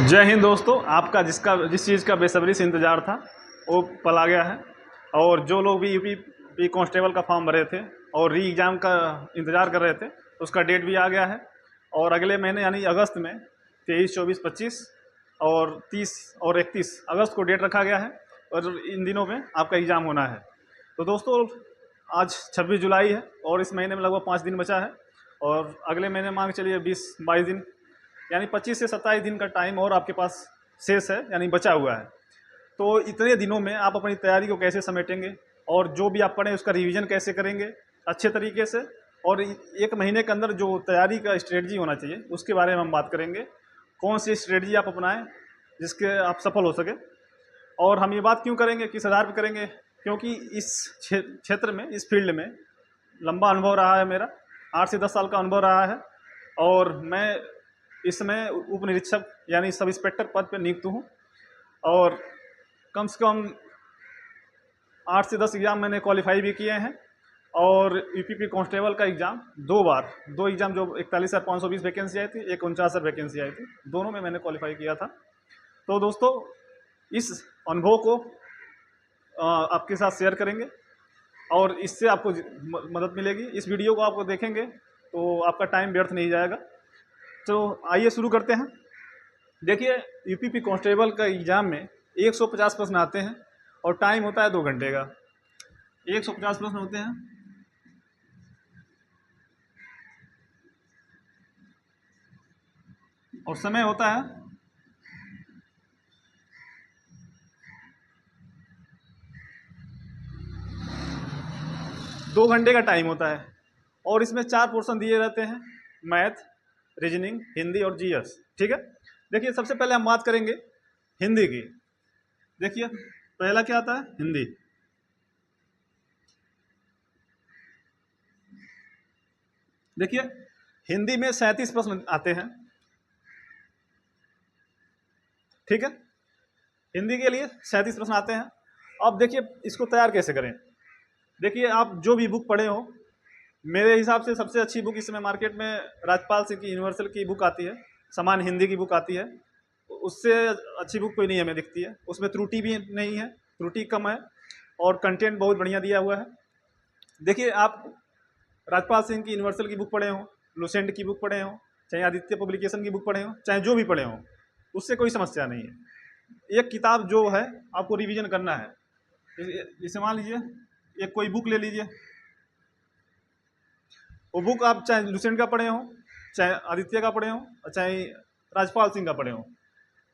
जय हिंद दोस्तों। आपका जिस चीज़ का बेसब्री से इंतज़ार था वो पल आ गया है। और जो लोग भी यूपी कांस्टेबल का फॉर्म भरे थे और री एग्ज़ाम का इंतज़ार कर रहे थे, उसका डेट भी आ गया है। और अगले महीने यानी अगस्त में 23, 24, 25 और 30 और 31 अगस्त को डेट रखा गया है। और इन दिनों में आपका एग्ज़ाम होना है। तो दोस्तों, आज 26 जुलाई है और इस महीने में लगभग 5 दिन बचा है। और अगले महीने मान के चलिए 20-22 दिन, यानी 25 से 27 दिन का टाइम और आपके पास शेष है, यानी बचा हुआ है। तो इतने दिनों में आप अपनी तैयारी को कैसे समेटेंगे और जो भी आप पढ़ें उसका रिवीजन कैसे करेंगे अच्छे तरीके से, और एक महीने के अंदर जो तैयारी का स्ट्रेटजी होना चाहिए उसके बारे में हम बात करेंगे। कौन सी स्ट्रेटजी आप अपनाएं जिसके आप सफल हो सके। और हम ये बात क्यों करेंगे, किस आधार पर करेंगे, क्योंकि इस क्षेत्र में, इस फील्ड में लंबा अनुभव रहा है मेरा। 8 से 10 साल का अनुभव रहा है और मैं इस समय उप निरीक्षक यानी सब इंस्पेक्टर पद पर नियुक्त हूँ। और कम से कम 8 से 10 एग्ज़ाम मैंने क्वालिफाई भी किए हैं। और यूपी कांस्टेबल का एग्ज़ाम दो एग्ज़ाम, जो 41,520 वैकेंसी आई थी, एक 49 वैकेंसी आई थी, दोनों में मैंने क्वालिफाई किया था। तो दोस्तों, इस अनुभव को आपके साथ शेयर करेंगे और इससे आपको मदद मिलेगी। इस वीडियो को आपको देखेंगे तो आपका टाइम व्यर्थ नहीं जाएगा। तो आइए शुरू करते हैं। देखिए, यूपी कांस्टेबल का एग्ज़ाम में 150 प्रश्न आते हैं और टाइम होता है 2 घंटे का। 150 प्रश्न होते हैं और समय होता है 2 घंटे का टाइम होता है। और इसमें 4 पोर्शन दिए रहते हैं: मैथ, रीजनिंग, हिंदी और जीएस। ठीक है। देखिए, सबसे पहले हम बात करेंगे हिंदी की। देखिए, पहला क्या आता है? हिंदी। देखिए, हिंदी में 37 प्रश्न आते हैं। ठीक है, हिंदी के लिए 37 प्रश्न आते हैं। अब देखिए, इसको तैयार कैसे करें। देखिए, आप जो भी बुक पढ़े हो, मेरे हिसाब से सबसे अच्छी बुक इस समय मार्केट में राजपाल सिंह की यूनिवर्सल की बुक आती है, समान हिंदी की बुक आती है। उससे अच्छी बुक कोई नहीं हमें दिखती है। उसमें त्रुटि भी नहीं है, त्रुटि कम है और कंटेंट बहुत बढ़िया दिया हुआ है। देखिए, आप राजपाल सिंह की यूनिवर्सल की बुक पढ़े हो, लुसेंट की बुक पढ़े हो, चाहे आदित्य पब्लिकेशन की बुक पढ़े हो, चाहे जो भी पढ़े हो, उससे कोई समस्या नहीं है। एक किताब जो है आपको रिवीजन करना है। जैसे मान लीजिए, एक कोई बुक ले लीजिए। वो बुक आप चाहे लुसेंट का पढ़े हो, चाहे आदित्य का पढ़े हो, चाहे राजपाल सिंह का पढ़े हो,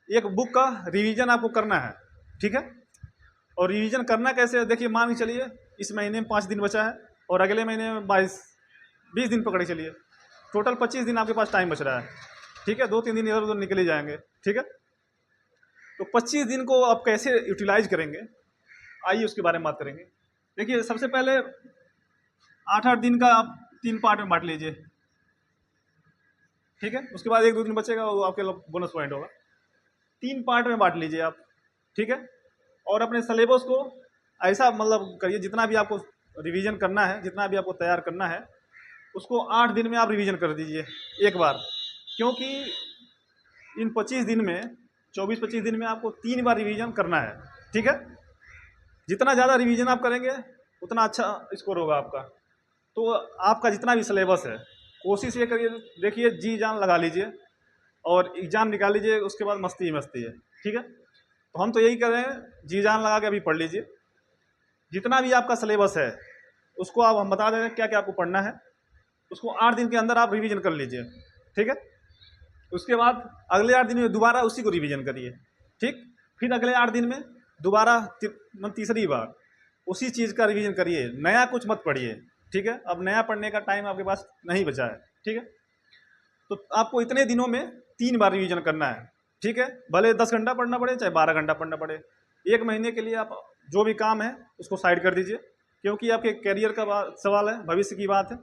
एक बुक का रिवीजन आपको करना है। ठीक है। और रिवीजन करना कैसे है? देखिए, मान के चलिए इस महीने में 5 दिन बचा है और अगले महीने में 20 दिन पकड़े चलिए, टोटल 25 दिन आपके पास टाइम बच रहा है। ठीक है, 2-3 दिन इधर उधर निकल ही जाएंगे। ठीक है। तो 25 दिन को आप कैसे यूटिलाइज करेंगे, आइए उसके बारे में बात करेंगे। देखिए, सबसे पहले 8-8 दिन का आप 3 पार्ट में बांट लीजिए। ठीक है। उसके बाद 1-2 दिन बचेगा, वो आपके बोनस पॉइंट होगा। 3 पार्ट में बांट लीजिए आप। ठीक है। और अपने सिलेबस को ऐसा मतलब करिए, जितना भी आपको रिवीजन करना है, जितना भी आपको तैयार करना है, उसको 8 दिन में आप रिवीजन कर दीजिए एक बार। क्योंकि इन 25 दिन में, 24-25 दिन में आपको 3 बार रिवीजन करना है। ठीक है। जितना ज़्यादा रिवीजन आप करेंगे उतना अच्छा स्कोर होगा आपका। तो आपका जितना भी सिलेबस है, कोशिश ये करिए, देखिए जी जान लगा लीजिए और एग्ज़ाम निकाल लीजिए। उसके बाद मस्ती ही मस्ती है। ठीक है। तो हम तो यही कर रहे हैं, जी जान लगा के अभी पढ़ लीजिए। जितना भी आपका सिलेबस है उसको आप हम बता दे रहे हैं क्या क्या आपको पढ़ना है, उसको 8 दिन के अंदर आप रिवीजन कर लीजिए। ठीक है। उसके बाद अगले 8 दिन में दोबारा उसी को रिवीजन करिए। ठीक। फिर अगले 8 दिन में दोबारा तीसरी बार उसी चीज़ का रिवीजन करिए, नया कुछ मत पढ़िए। ठीक है। अब नया पढ़ने का टाइम आपके पास नहीं बचा है। ठीक है। तो आपको इतने दिनों में 3 बार रिवीजन करना है। ठीक है। भले 10 घंटा पढ़ना पड़े, चाहे 12 घंटा पढ़ना पड़े। एक महीने के लिए आप जो भी काम है उसको साइड कर दीजिए, क्योंकि आपके करियर का सवाल है, भविष्य की बात है।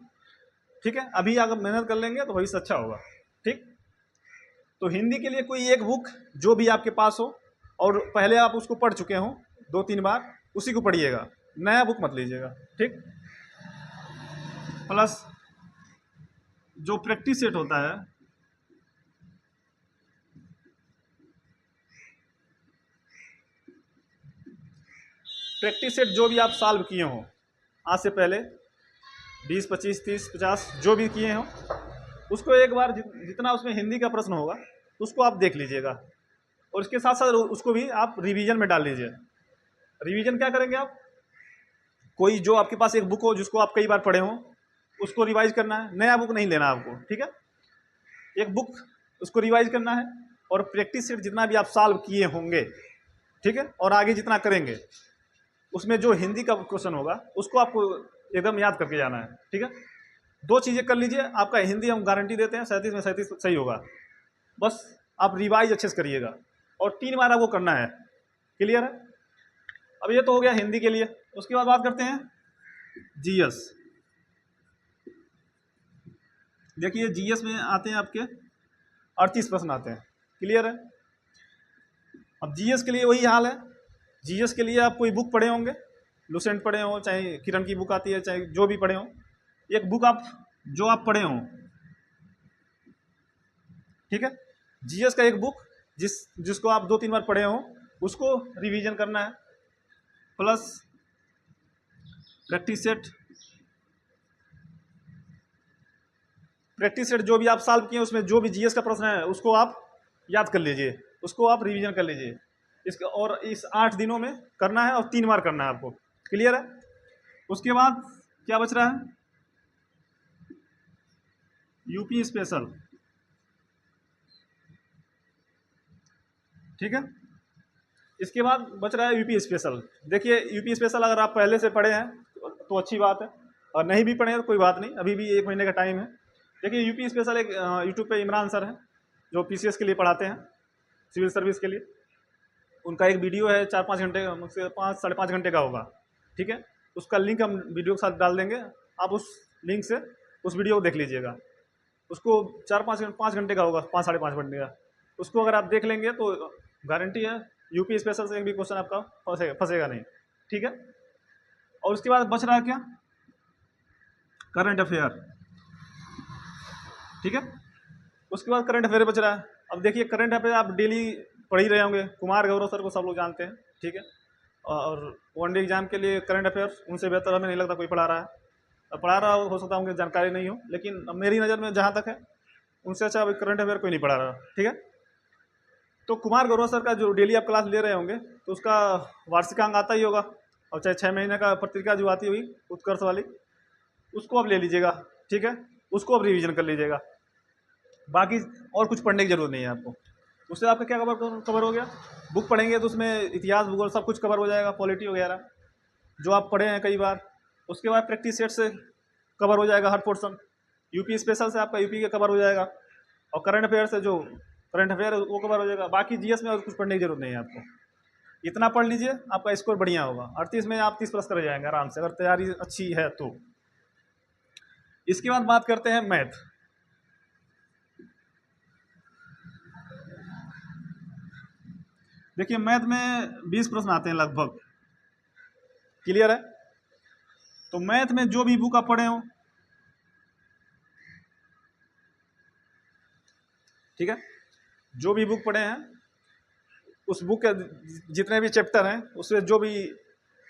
ठीक है। अभी अगर मेहनत कर लेंगे तो भविष्य अच्छा होगा। ठीक। तो हिंदी के लिए कोई एक बुक जो भी आपके पास हो और पहले आप उसको पढ़ चुके हो 2-3 बार, उसी को पढ़िएगा, नया बुक मत लीजिएगा। ठीक। प्लस जो प्रैक्टिस सेट होता है, प्रैक्टिस सेट जो भी आप सॉल्व किए हों आज से पहले 20, 25, 30, 50 जो भी किए हों, उसको एक बार जितना उसमें हिंदी का प्रश्न होगा उसको आप देख लीजिएगा, और इसके साथ साथ उसको भी आप रिवीजन में डाल लीजिए। रिवीजन क्या करेंगे आप, कोई जो आपके पास एक बुक हो जिसको आप कई बार पढ़े हों उसको रिवाइज करना है, नया बुक नहीं लेना आपको, ठीक है। एक बुक उसको रिवाइज करना है, और प्रैक्टिस सेट जितना भी आप सॉल्व किए होंगे, ठीक है, और आगे जितना करेंगे उसमें जो हिंदी का क्वेश्चन होगा उसको आपको एकदम याद करके जाना है, ठीक है। 2 चीज़ें कर लीजिए, आपका हिंदी हम गारंटी देते हैं 37 में 37 सही होगा। बस आप रिवाइज अच्छे से करिएगा, और 3 बार आपको करना है। क्लियर है। अब ये तो हो गया हिंदी के लिए। उसके बाद बात करते हैं जीएस। देखिए जीएस में आते हैं आपके 38 प्रश्न आते हैं। क्लियर है। अब जीएस के लिए वही हाल है। जीएस के लिए आप कोई बुक पढ़े होंगे, लुसेंट पढ़े हो, चाहे किरण की बुक आती है, चाहे जो भी पढ़े हो, एक बुक आप जो आप पढ़े हो, ठीक है। जीएस का एक बुक जिसको आप 2-3 बार पढ़े हो उसको रिवीजन करना है, plus practice set. Practice set जो भी आप सॉल्व किए उसमें जो भी जीएस का प्रश्न है उसको आप याद कर लीजिए, उसको आप रिवीजन कर लीजिए। इसका और इस 8 दिनों में करना है, और 3 बार करना है आपको। क्लियर है। उसके बाद क्या बच रहा है, यूपी स्पेशल, ठीक है। इसके बाद बच रहा है यूपी स्पेशल। देखिए यूपी स्पेशल अगर आप पहले से पढ़े हैं तो अच्छी बात है, और नहीं भी पढ़े हैं तो कोई बात नहीं, अभी भी 1 महीने का टाइम है। देखिए यूपी स्पेशल एक यूट्यूब पे इमरान सर हैं जो पीसीएस के लिए पढ़ाते हैं, सिविल सर्विस के लिए। उनका एक वीडियो है 4-5 घंटे का, मुझसे 5 साढ़े 5 घंटे का होगा, ठीक है। उसका लिंक हम वीडियो के साथ डाल देंगे, आप उस लिंक से उस वीडियो को देख लीजिएगा। उसको 5 घंटे का होगा, 5 साढ़े 5 घंटे का। उसको अगर आप देख लेंगे तो गारंटी है यूपी स्पेशल से एक भी क्वेश्चन आपका फंसेगा नहीं, ठीक है। और उसके बाद बच रहा है क्या, करंट अफेयर, ठीक है। उसके बाद करंट अफेयर बच रहा है। अब देखिए करंट अफेयर आप डेली पढ़ ही रहे होंगे, कुमार गौरव सर को सब लोग जानते हैं, ठीक है। और वनडे एग्जाम के लिए करंट अफेयर उनसे बेहतर हमें नहीं लगता कोई पढ़ा रहा है। अब पढ़ा रहा हो सकता है उनकी जानकारी नहीं हो, लेकिन मेरी नज़र में जहाँ तक है उनसे अच्छा अभी करंट अफेयर कोई नहीं पढ़ा रहा, ठीक है। तो कुमार गौरव सर का जो डेली आप क्लास ले रहे होंगे तो उसका वार्षिकांक आता ही होगा, और चाहे 6 महीने का पत्रिका जो आती हुई उत्कर्ष वाली उसको आप ले लीजिएगा, ठीक है। उसको आप रिवीजन कर लीजिएगा। बाकी और कुछ पढ़ने की जरूरत नहीं है आपको। उससे आपका क्या कवर हो गया, बुक पढ़ेंगे तो उसमें इतिहास भूगोल सब कुछ कवर हो जाएगा, पॉलिटी वगैरह जो आप पढ़े हैं कई बार। उसके बाद प्रैक्टिस सेट से कवर हो जाएगा हर पोर्सन। यूपी स्पेशल से आपका यूपी का कवर हो जाएगा, और करंट अफेयर से जो करंट अफेयर है वो कवर हो जाएगा। बाकी जीएस में और कुछ पढ़ने की जरूरत नहीं है आपको। इतना पढ़ लीजिए, आपका स्कोर बढ़िया होगा। 38 में आप 30 प्लस कर जाएंगे आराम से, अगर तैयारी अच्छी है तो। इसके बाद बात करते हैं मैथ। देखिए मैथ में 20 प्रश्न आते हैं लगभग। क्लियर है। तो मैथ में जो भी बुक आप पढ़े हो, ठीक है, जो भी बुक पढ़े हैं उस बुक के जितने भी चैप्टर हैं उसमें जो भी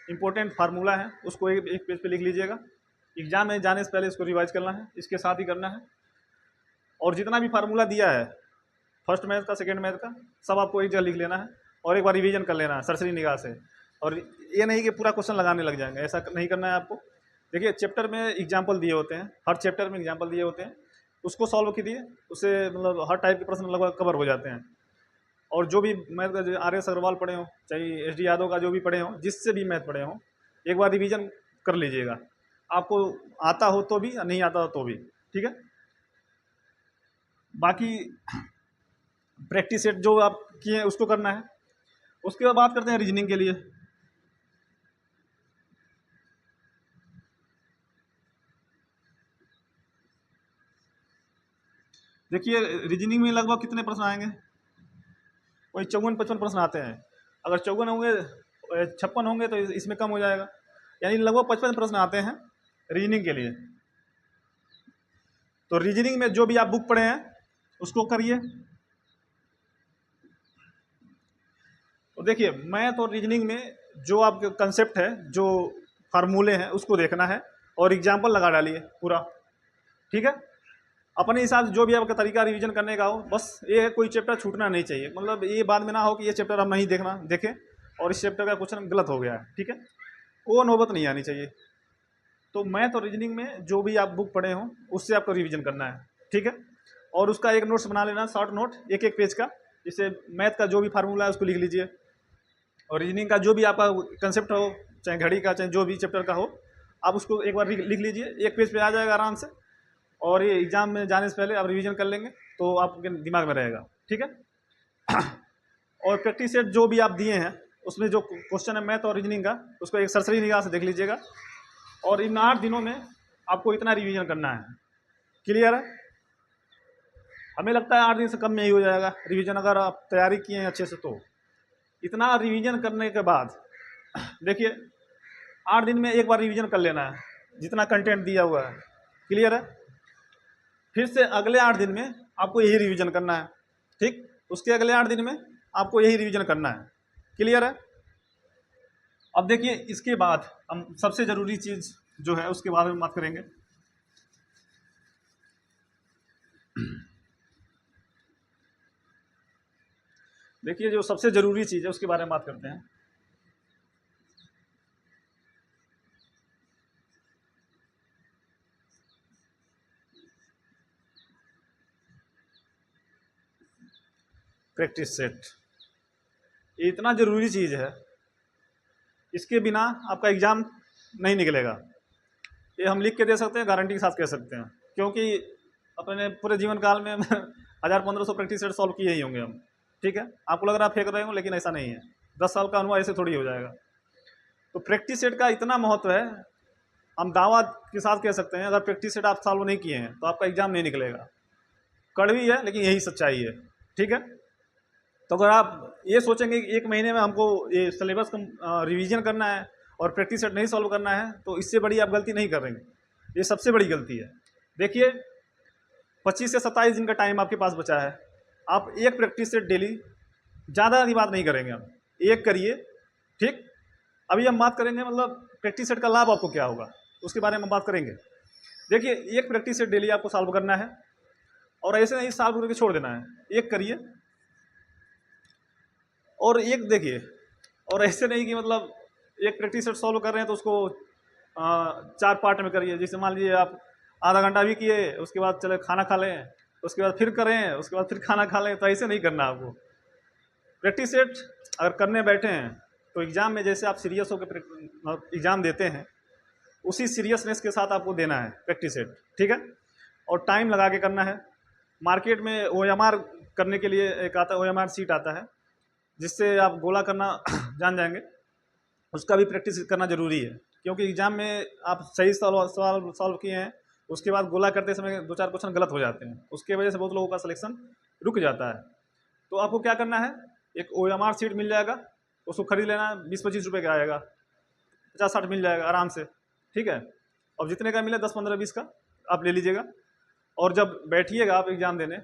इंपॉर्टेंट फार्मूला है उसको एक पेज पे लिख लीजिएगा। एग्जाम में जाने से पहले इसको रिवाइज करना है, इसके साथ ही करना है। और जितना भी फार्मूला दिया है फर्स्ट मैथ का, सेकंड मैथ का, सब आपको एक जगह लिख लेना है, और एक बार रिवीजन कर लेना है सरसरी निगाह से। और ये नहीं कि पूरा क्वेश्चन लगाने लग जाएंगे, ऐसा नहीं करना है आपको। देखिए चैप्टर में एग्जाम्पल दिए होते हैं, हर चैप्टर में एग्जाम्पल दिए होते हैं, उसको सॉल्व कीजिए, उससे मतलब हर टाइप के प्रश्न लगभग कवर हो जाते हैं। और जो भी मैथ का RS अग्रवाल पढ़े हो, चाहे SD यादव का जो भी पढ़े हो, जिससे भी मैथ पढ़े हो, एक बार रिवीजन कर लीजिएगा, आपको आता हो तो भी, नहीं आता हो तो भी, ठीक है। बाकी प्रैक्टिस सेट जो आप किए उसको करना है। उसके बाद बात करते हैं रीजनिंग के लिए। देखिए रीजनिंग में लगभग कितने प्रश्न आएंगे, वही 54-55 प्रश्न आते हैं। अगर 54 होंगे, 56 होंगे तो इसमें कम हो जाएगा, यानी लगभग 55 प्रश्न आते हैं रीजनिंग के लिए। तो रीजनिंग में जो भी आप बुक पढ़े हैं उसको करिए। तो देखिए मैथ और रीजनिंग में जो आपके कंसेप्ट है, जो फार्मूले हैं, उसको देखना है और एग्जाम्पल लगा डालिए पूरा, ठीक है। अपने हिसाब से जो भी आपका तरीका रिवीजन करने का हो, बस ये है कोई चैप्टर छूटना नहीं चाहिए। मतलब ये बाद में ना हो कि ये चैप्टर हम नहीं देखें और इस चैप्टर का क्वेश्चन गलत हो गया है, ठीक है, वो नौबत नहीं आनी चाहिए। तो मैथ और रीजनिंग में जो भी आप बुक पढ़े हों उससे आपको रिवीजन करना है, ठीक है। और उसका एक नोट्स बना लेना, शॉर्ट नोट, एक एक पेज का। जैसे मैथ का जो भी फार्मूला है उसको लिख लीजिए, और रीजनिंग का जो भी आपका कंसेप्ट हो, चाहे घड़ी का, चाहे जो भी चैप्टर का हो, आप उसको एक बार लिख लीजिए, एक पेज पे आ जाएगा आराम से। और ये एग्जाम में जाने से पहले आप रिवीजन कर लेंगे तो आपके दिमाग में रहेगा, ठीक है। और प्रैक्टिस सेट जो भी आप दिए हैं उसमें जो क्वेश्चन है मैथ और रीजनिंग का, उसको एक सरसरी निगाह से देख लीजिएगा। और इन 8 दिनों में आपको इतना रिवीजन करना है, क्लियर है। हमें लगता है 8 दिन से कम में ही हो जाएगा रिवीजन, अगर आप तैयारी किए हैं अच्छे से तो। इतना रिवीजन करने के बाद देखिए 8 दिन में एक बार रिवीजन कर लेना है जितना कंटेंट दिया हुआ है, क्लियर है। फिर से अगले 8 दिन में आपको यही रिवीजन करना है, ठीक। उसके अगले 8 दिन में आपको यही रिवीजन करना है, क्लियर है। अब देखिए इसके बाद हम सबसे ज़रूरी चीज़ जो है उसके बारे में बात करेंगे। देखिए जो सबसे ज़रूरी चीज़ है उसके बारे में बात करते हैं। प्रैक्टिस सेट, ये इतना ज़रूरी चीज़ है, इसके बिना आपका एग्ज़ाम नहीं निकलेगा। ये हम लिख के दे सकते हैं, गारंटी के साथ कह सकते हैं, क्योंकि अपने पूरे जीवन काल में 1000-1500 प्रैक्टिस सेट सॉल्व किए ही होंगे हम, ठीक है। आपको लग रहा है फेंक रहे हो, लेकिन ऐसा नहीं है। 10 साल का अनुभव ऐसे थोड़ी हो जाएगा। तो प्रैक्टिस सेट का इतना महत्व है, हम दावा के साथ कह सकते हैं, अगर प्रैक्टिस सेट आप सॉल्व नहीं किए हैं तो आपका एग्ज़ाम नहीं निकलेगा। कड़वी है लेकिन यही सच्चाई है, ठीक है। तो अगर आप ये सोचेंगे कि 1 महीने में हमको ये सिलेबस का रिवीजन करना है और प्रैक्टिस सेट नहीं सॉल्व करना है, तो इससे बड़ी आप गलती नहीं करेंगे। ये सबसे बड़ी गलती है। देखिए 25 से 27 दिन का टाइम आपके पास बचा है, आप एक प्रैक्टिस सेट डेली, ज़्यादा की बात नहीं करेंगे हम, एक करिए, ठीक। अभी हम बात करेंगे मतलब प्रैक्टिस सेट का लाभ आपको क्या होगा, उसके बारे में बात करेंगे। देखिए एक प्रैक्टिस सेट डेली आपको सॉल्व करना है, और ऐसे नहीं सॉल्व करके छोड़ देना है, एक करिए और एक देखिए। और ऐसे नहीं कि मतलब एक प्रैक्टिस सेट सॉल्व कर रहे हैं तो उसको 4 पार्ट में करिए। जैसे मान लीजिए आप आधा घंटा भी किए, उसके बाद चले खाना खा लें, उसके बाद फिर करें, उसके बाद फिर खाना खा लें, तो ऐसे नहीं करना आपको। प्रैक्टिस सेट अगर करने बैठे हैं तो एग्ज़ाम में जैसे आप सीरियस होकर एग्ज़ाम देते हैं, उसी सीरियसनेस के साथ आपको देना है प्रैक्टिस सेट, ठीक है। और टाइम लगा के करना है। मार्केट में OMR करने के लिए एक आता है, OMR सीट आता है, जिससे आप गोला करना जान जाएंगे। उसका भी प्रैक्टिस करना ज़रूरी है, क्योंकि एग्ज़ाम में आप सही सवाल सॉल्व किए हैं, उसके बाद गोला करते समय 2-4 क्वेश्चन गलत हो जाते हैं, उसके वजह से बहुत लोगों का सिलेक्शन रुक जाता है। तो आपको क्या करना है, एक OMR सीट मिल जाएगा, उसको खरीद लेना, 20-25 रुपये का आएगा, 50-60 मिल जाएगा आराम से, ठीक है। और जितने का मिले 10, 15, 20 का आप ले लीजिएगा। और जब बैठिएगा आप एग्ज़ाम देने,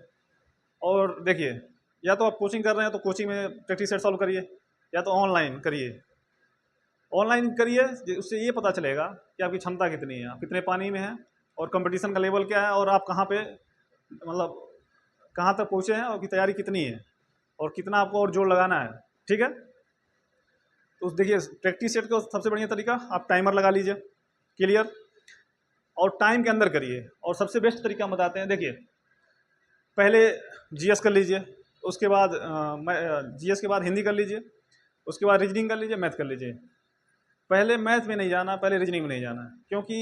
और देखिए या तो आप कोचिंग कर रहे हैं तो कोचिंग में प्रैक्टिस सेट सॉल्व करिए, या तो ऑनलाइन करिए। ऑनलाइन करिए, उससे ये पता चलेगा कि आपकी क्षमता कितनी है, आप कितने पानी में हैं, और कंपटीशन का लेवल क्या है, और आप कहाँ पे मतलब कहाँ तक पहुँचे हैं, और की तैयारी कितनी है, और कितना आपको और जोर लगाना है, ठीक है। तो देखिए प्रैक्टिस सेट का सबसे बढ़िया तरीका, आप टाइमर लगा लीजिए, क्लियर। और टाइम के अंदर करिए। और सबसे बेस्ट तरीका हम बताते हैं, देखिए पहले GS कर लीजिए, उसके बाद GS के बाद हिंदी कर लीजिए, उसके बाद रीजनिंग कर लीजिए, मैथ कर लीजिए। पहले मैथ में नहीं जाना, पहले रीजनिंग में नहीं जाना, क्योंकि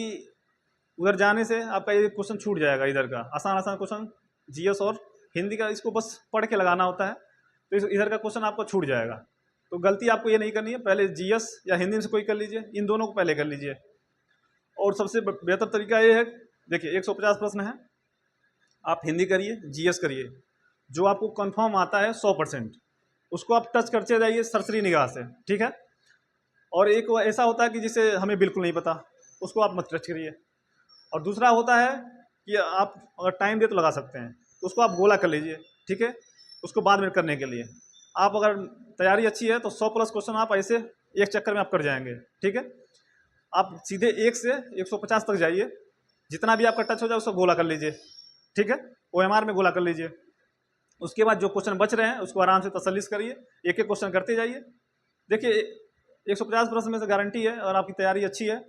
उधर जाने से आपका ये क्वेश्चन छूट जाएगा। इधर का आसान आसान क्वेश्चन GS और हिंदी का, इसको बस पढ़ के लगाना होता है, तो इधर का क्वेश्चन आपको छूट जाएगा। तो गलती आपको ये नहीं करनी है, पहले GS या हिंदी में से कोई कर लीजिए, इन दोनों को पहले कर लीजिए। और सबसे बेहतर तरीका ये है, देखिए 150 प्रश्न है, आप हिंदी करिए, GS करिए, जो आपको कंफर्म आता है 100%, उसको आप टच करते जाइए सरसरी निगाह से, ठीक है। और एक ऐसा होता है कि जिसे हमें बिल्कुल नहीं पता, उसको आप मत टच करिए। और दूसरा होता है कि आप अगर टाइम दे तो लगा सकते हैं, तो उसको आप गोला कर लीजिए, ठीक है, उसको बाद में करने के लिए। आप अगर तैयारी अच्छी है तो 100+ क्वेश्चन आप ऐसे एक चक्कर में आप कर जाएंगे। ठीक है, आप सीधे 1 से 150 तक जाइए, जितना भी आपका टच हो जाए उसको गोला कर लीजिए। ठीक है, OMR में गोला कर लीजिए। उसके बाद जो क्वेश्चन बच रहे हैं उसको आराम से तसल्ली से करिए, एक एक क्वेश्चन करते जाइए। देखिए 150 प्रश्न में से गारंटी है, और आपकी तैयारी अच्छी है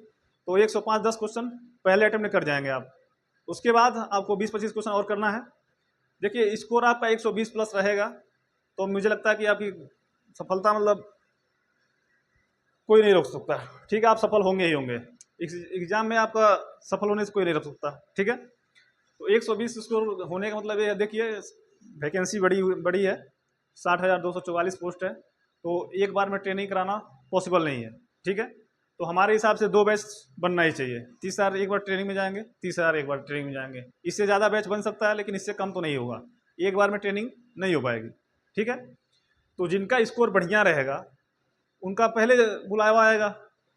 तो 105-10 क्वेश्चन पहले अटेम्प्ट में कर जाएंगे आप। उसके बाद आपको 20-25 क्वेश्चन और करना है। देखिए स्कोर आपका 120 प्लस रहेगा तो मुझे लगता है कि आपकी सफलता मतलब कोई नहीं रोक सकता। ठीक है, आप सफल होंगे ही होंगे, इस एग्जाम में आपका सफल होने से कोई नहीं रोक सकता। ठीक है, तो 120 स्कोर होने का मतलब ये है, देखिए वैकेंसी बड़ी है, 60,244 पोस्ट है, तो एक बार में ट्रेनिंग कराना पॉसिबल नहीं है। ठीक है, तो हमारे हिसाब से 2 बैच बनना ही चाहिए। 30,000 एक बार ट्रेनिंग में जाएंगे, 30,000 एक बार ट्रेनिंग में जाएंगे। इससे ज़्यादा बैच बन सकता है लेकिन इससे कम तो नहीं होगा, एक बार में ट्रेनिंग नहीं हो पाएगी। ठीक है, तो जिनका स्कोर बढ़िया रहेगा उनका पहले बुलावा आएगा,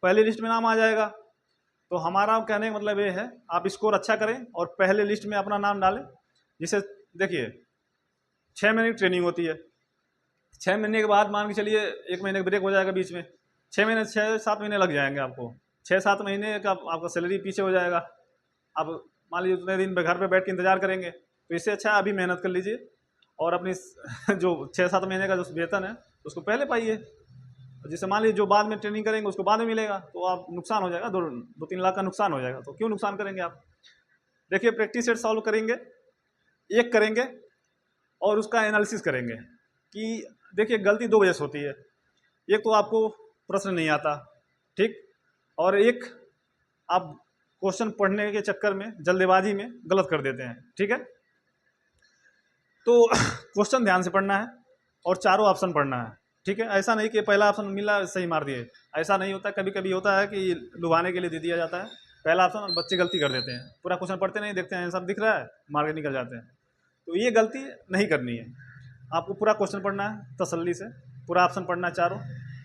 पहले लिस्ट में नाम आ जाएगा। तो हमारा कहने का मतलब ये है, आप स्कोर अच्छा करें और पहले लिस्ट में अपना नाम डालें। जिसे देखिए 6 महीने की ट्रेनिंग होती है, 6 महीने के बाद मान के चलिए 1 महीने का ब्रेक हो जाएगा बीच में, 6 महीने लग जाएंगे आपको। 6-7 महीने का आपका सैलरी पीछे हो जाएगा। आप मान लीजिए उतने दिन घर पे बैठ के इंतजार करेंगे, तो इससे अच्छा अभी मेहनत कर लीजिए और अपनी जो 6-7 महीने का जो वेतन है उसको पहले पाइए। जिससे मान लीजिए जो बाद में ट्रेनिंग करेंगे उसको बाद में मिलेगा, तो आप नुकसान हो जाएगा, 2-3 लाख का नुकसान हो जाएगा। तो क्यों नुकसान करेंगे आप। देखिए प्रैक्टिस सेट सॉल्व करेंगे, एक करेंगे और उसका एनालिसिस करेंगे कि देखिए गलती 2 वजह से होती है। एक तो आपको प्रश्न नहीं आता, ठीक, और एक आप क्वेश्चन पढ़ने के चक्कर में जल्दबाजी में गलत कर देते हैं। ठीक है, तो क्वेश्चन ध्यान से पढ़ना है और चारों ऑप्शन पढ़ना है। ठीक है, ऐसा नहीं कि पहला ऑप्शन मिला सही मार दिए, ऐसा नहीं होता। कभी कभी होता है कि लुभाने के लिए दे दिया जाता है पहला ऑप्शन और बच्चे गलती कर देते हैं, पूरा क्वेश्चन पढ़ते नहीं, देखते हैं आंसर दिख रहा है, मार के निकल जाते हैं। तो ये गलती नहीं करनी है, आपको पूरा क्वेश्चन पढ़ना है तसल्ली से, पूरा ऑप्शन पढ़ना है चारों,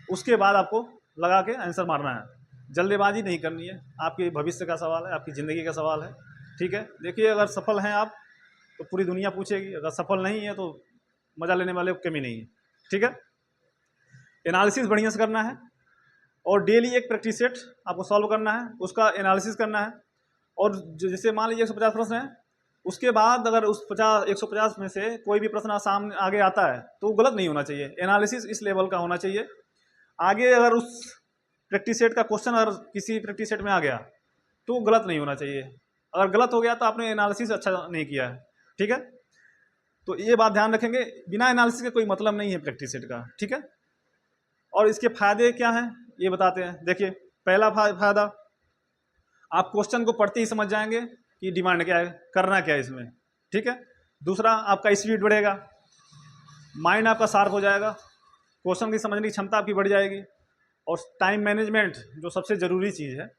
उसके बाद आपको लगा के आंसर मारना है। जल्दबाजी नहीं करनी है, आपके भविष्य का सवाल है, आपकी ज़िंदगी का सवाल है। ठीक है, देखिए अगर सफल हैं आप तो पूरी दुनिया पूछेगी, अगर सफल नहीं है तो मज़ा लेने वाले को कमी नहीं है। ठीक है, एनालिसिस बढ़िया से करना है और डेली एक प्रैक्टिस सेट आपको सॉल्व करना है, उसका एनालिसिस करना है। और जैसे मान लीजिए 150 प्रश्न है, उसके बाद अगर उस 150 में से कोई भी प्रश्न सामने आगे आता है तो वो गलत नहीं होना चाहिए, एनालिसिस इस लेवल का होना चाहिए। आगे अगर उस प्रैक्टिस सेट का क्वेश्चन अगर किसी प्रैक्टिस सेट में आ गया तो गलत नहीं होना चाहिए, अगर गलत हो गया तो आपने एनालिसिस अच्छा नहीं किया है। ठीक है, तो ये बात ध्यान रखेंगे, बिना एनालिसिस का कोई मतलब नहीं है प्रैक्टिस सेट का। ठीक है, और इसके फायदे क्या हैं ये बताते हैं। देखिए पहला फायदा, आप क्वेश्चन को पढ़ते ही समझ जाएंगे कि डिमांड क्या है, करना क्या है इसमें। ठीक है, दूसरा आपका स्पीड बढ़ेगा, माइंड आपका शार्प हो जाएगा, क्वेश्चन की समझने की क्षमता आपकी बढ़ जाएगी। और टाइम मैनेजमेंट जो सबसे ज़रूरी चीज़ है,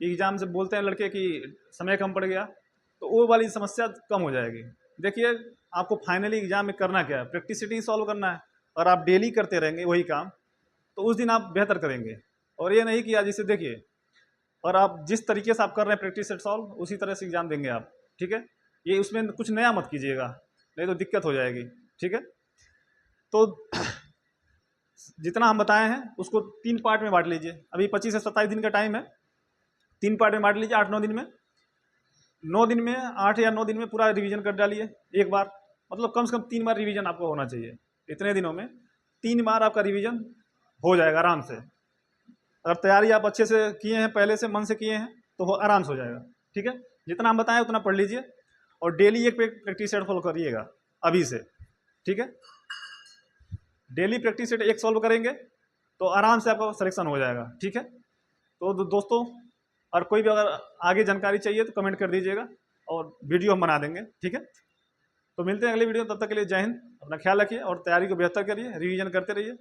एग्जाम से बोलते हैं लड़के कि समय कम पड़ गया, तो वो वाली समस्या कम हो जाएगी। देखिए आपको फाइनली एग्जाम में करना क्या है, प्रैक्टिस सेट ही सॉल्व करना है, और आप डेली करते रहेंगे वही काम तो उस दिन आप बेहतर करेंगे। और ये नहीं कि आज इसे देखिए, और आप जिस तरीके से आप कर रहे हैं प्रैक्टिस सेट सॉल्व उसी तरह से एग्जाम देंगे आप। ठीक है, ये उसमें कुछ नया मत कीजिएगा, नहीं तो दिक्कत हो जाएगी। ठीक है, तो जितना हम बताए हैं उसको 3 पार्ट में बांट लीजिए। अभी 25 से 27 दिन का टाइम है, 3 पार्ट में बांट लीजिए। 8-9 दिन में 8 या 9 दिन में पूरा रिवीजन कर डालिए एक बार, मतलब कम से कम 3 बार रिवीजन आपको होना चाहिए। इतने दिनों में 3 बार आपका रिवीजन हो जाएगा आराम से। अगर तैयारी आप अच्छे से किए हैं, पहले से मन से किए हैं, तो वो आराम से हो जाएगा। ठीक है, जितना हम बताएं उतना पढ़ लीजिए और डेली एक प्रैक्टिस सेट फॉलो करिएगा अभी से। ठीक है, डेली प्रैक्टिस सेट एक सॉल्व करेंगे तो आराम से आपका सिलेक्शन हो जाएगा। ठीक है, तो दोस्तों और कोई भी अगर आगे जानकारी चाहिए तो कमेंट कर दीजिएगा और वीडियो हम बना देंगे। ठीक है, तो मिलते हैं अगले वीडियो, तब तक के लिए जय हिंद, अपना ख्याल रखिए और तैयारी को बेहतर करिए, रिवीजन करते रहिए।